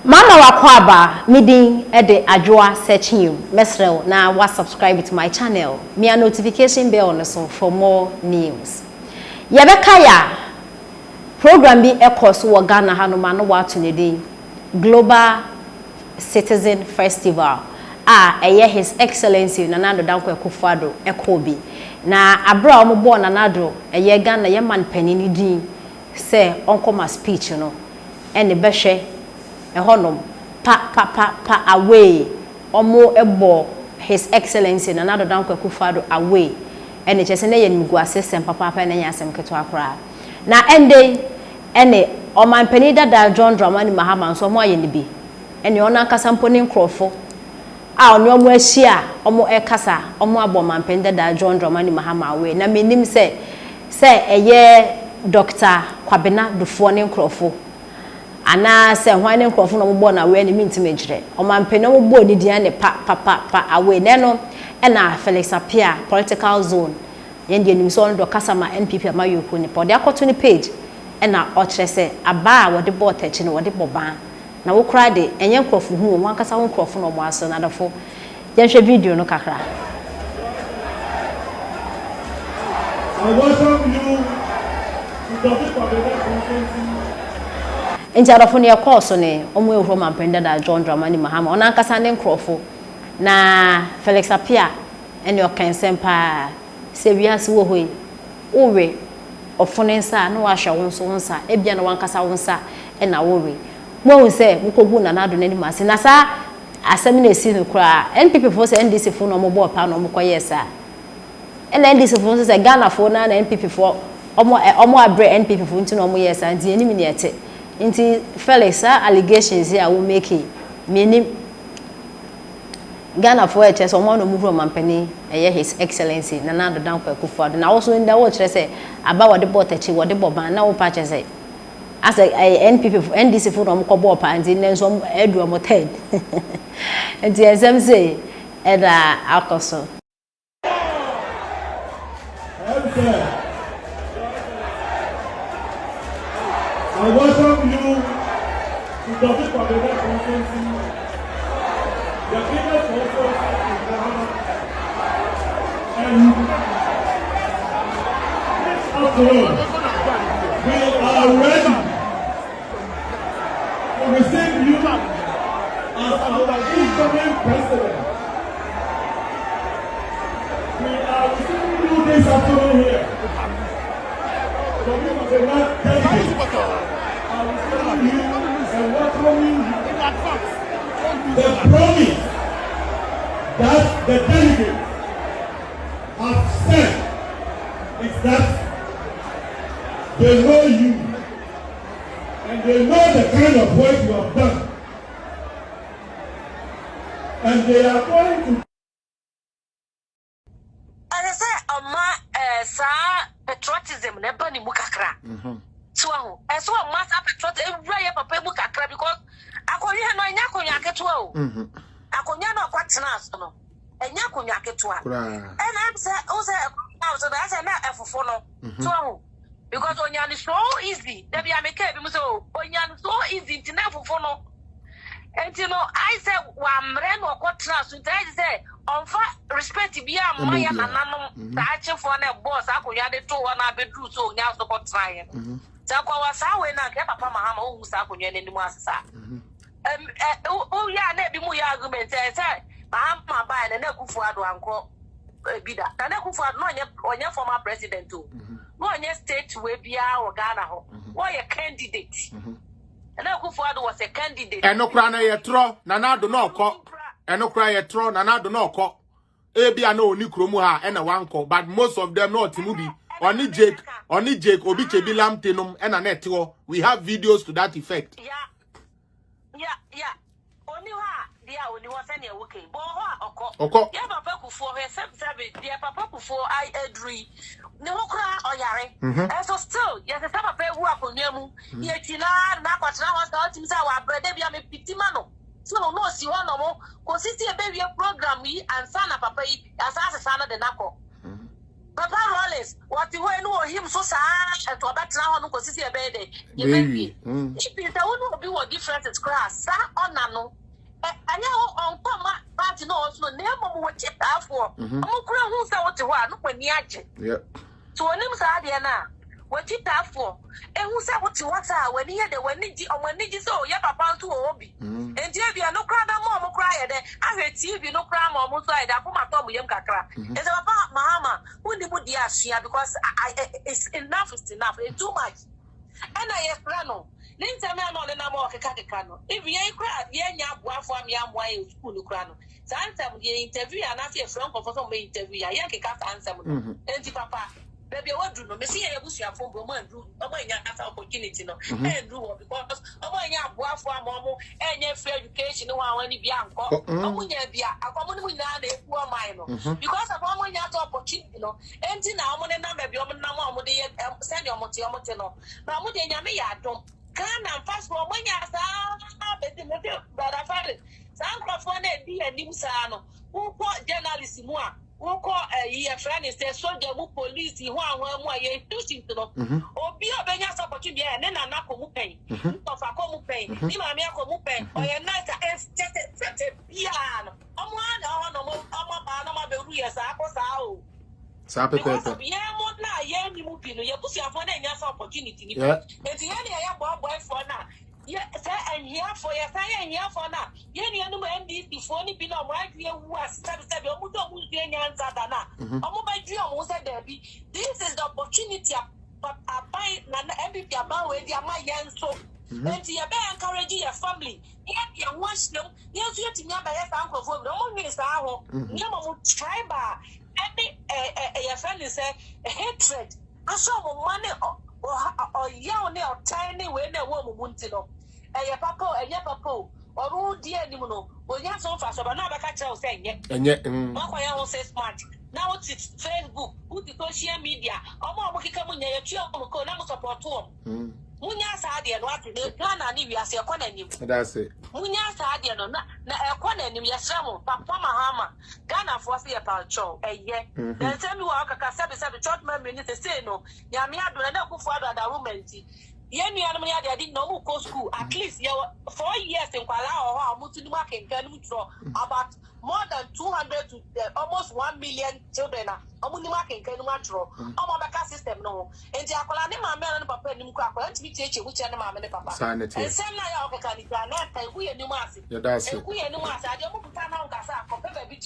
Mama wakwaba midin ede adwoa searching you mesrel na wa subscribe to my channel me a notification bell on so for more news yebeka ya program bi ekos wo Ghana hanoma no wa to ne din Global Citizen Festival eye His Excellency Nanado Dankwa Akufo-Addo ekobi na abra ombo Nanado eye Ghana ye man panini din say onkoma speech no ene behwe ehonom pa away omo ebo His Excellency Nanado Dankwa Akufo-Addo away ene chese na ye nugu assistant papa na nya asem keto akra na ende ene oman pani dada John Dramani Mahama nso mo aye ne bi ene ona kasa mponi nkrofo oni omo ahia omo ekasa omo abo man pani dada John Dramani Mahama away na menim se eye Dr. Kwabena Dufo ne nkrofo ana se hwan ne nkrofo no mo na we ne mintimejire oman pani no mo ni dia ne pa away ne no ena Felix Apia political zone yende nim so ndo kasa ma NPP amayoko ne pa de akoto ne page ena o kire se aba wo de bot achi ne wo de boban na wo kra de enye nkrofo hu wo ankasa wo nkrofo no mo aso na dafo yenhwe video no kakra. I welcome you to the conference. Enjadofo ne course ne omo ehuro mampenda da John Dramani Mahama ona ankasa ne nkrofo na Felix Apia ene okansempa se wiase wo hoi owe ofonensa na wa hwa wonso wonsa ebia na wankasa wonsa ena wowe mo se mukogu na nado nani mase na sa asem na esi no kra NPP fo se NDC fo no mo bo pa no mo koyesa ena NDC fo se Ghana fo na NPP fo omo abre NPP fo nti no mo yesa nti enimi ne ete nti Felix allegations here will make it meaning Ghana for a chess or one move from Mampany, His Excellency, Nanado Dankwa Akufo-Addo. Now also in the watch, say about the bot, what the boban now patches say. As a NPP for NDC for Kobo and in some Edward Moted. And the SM say, Eda Alcoso. I welcome you to the conference. The biggest conference in Ghana, and this afternoon we are ready to receive you as our incoming president. We are receiving you this afternoon here. The people of the North delegates are receiving you and welcoming you in advance. The promise that the delegates have said is that they know you and they know the kind of work you have done, and they are going to. And I say, patriotism never ni mukakra. So, as well, mass patriotism, papa mukakra because. Akonya no nya konya ketewa o akonya no kwatena so no enya konya ketewa and I'm say o say so that say na efofo no so ho because onya ni so easy that be ameka bi mu so onya so easy ntina efofo no enti no I say wa mre no kwatena so that say onfa respect bi am ya nananom ta achefo na boss akonya de to na bedru so onya so kwatena ye ta kwa wasa we na ke papa Mahama o musa akonya ne ndimu asesa ya na bi mu ya argument say Mahama ba na Akufo-Addo anko bida na Akufo-Addo no onye former president o no onye state we bia o Ghana ho what a candidate na Akufo-Addo was a candidate enokra na ye tro Nanado no okọ enokra ye tro Nanado no okọ ebia na oni kromu ha ena wanko but most of them not mubi oni Jake obi chebi lamtenum ena netwo we have videos to that effect. Yeah. Only ha dia oni was any okay. Bo ho oko. Yeah, papa Akufo he seven dia papa Akufo I edri. Ne ho kra oyare. And so still, yes, the papa who akonua mu. Ye tina na kwatena hospital team say wa brede bia me pitima no. So no si ho no mo. Consisti e be program yi ansa na papa yi asase sana de nako. Papa Rollins, what you know him so sad and to about now, no consider a bed. You may be. If you don't be what difference is class, on for. Who say what to one, no when yaje. Yep. To a name Sadiana. What you tap for? And who said what you want when he had the when you so, yeah, papa to hobby. And there be no crowd, mom cry there. I heard TV, no crime or most side. I put my thumb with him, Kakra. It's about Mahama, who the would share because it's enough, it's enough, it's too much. And I have Rano. Linta man on the number of a Kakano. If we ain't cried, yeah, one for me, I'm why in school, Crano. Sometimes the interview and I feel from for some interview, I yank a cat answer. And papa. Baby, what do no? Me see a bush for woman do. Oh my God, opportunity no. And do because oh my God, boy for mom and your free education. No one any bianco. Oh my God, I come on with now the poor minor because of one year opportunity no. And now I'm on a number. Be on number. They send your motivator no. Now I'm going to me ya don't. Can I fast for 1 year? But I found it. Some of one day and Nimsano who caught journalists more. Who call a friend is a soldier who police who are more using to know. Or be a Benyas opportunity and then I'm not paying. Of a common pain. Nimamia common pain. Or a night as just a piano. I'm one on the Ruas. I was out. Because yeah, more now, yeah, you move in your pussy upon any opportunity. And the end, I have boy for now. Yeah, and here for your fire and here for now. Yenny and NDC before any been on right here who has said, almost any answer than that. My dream was that there be. This is the opportunity but I buy an MVP about where they are my young so. And you better encourage your family. You watch them. You're to me by your uncle for the only is our tribal. A friend is a hatred. I saw money or young or tiny when a woman wanted to. A papa, or who dear Nimono, or yes, so fast, but now I catch out saying, and yet, I will say smart. Now it's Facebook, who the social media, or more will come in your children, call support to them. Munya Sadia, what the plan and if you are your corner. That's it. Munya Sadia, no, a corner in your sermon, Papa Mahama, Ghana for the Palcho, a year. Then tell me what I can say, church member, to say no, Yamia do not go for the woman. Yenny Animia, I didn't know who school. At least 4 years in Kuala or Mutimak and Kenutro, about more than 200 to almost 1 million children. Amunimak and Kenumatro, Omabaka system no. And the Akolanima man and Papa Nimka, and me teach you which animal and Papa. Sanity. And some now can be we are new massive. That's it. We are new massive. I don't want to know Gasa, compare a bit.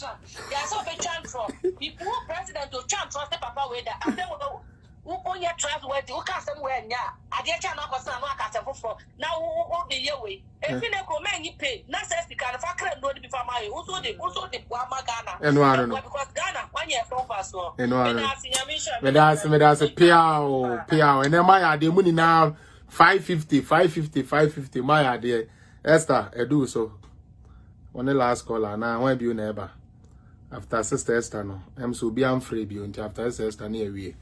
There's so much chance for people president to chance trust the Papa with that. I don't know. Who only trustworthy? Who can't somewhere near? I get you not for now. Who won't be your way? If you never man, you pay. Not says the kind of a road before my also the Ghana. And one because Ghana 1 year from us. And one, that's a Piao, and then my idea money now 550. My idea, Esther, I do so. On the last caller now, why be you neighbor? After Sister Esther, no, I'm so be free, after Sister near we.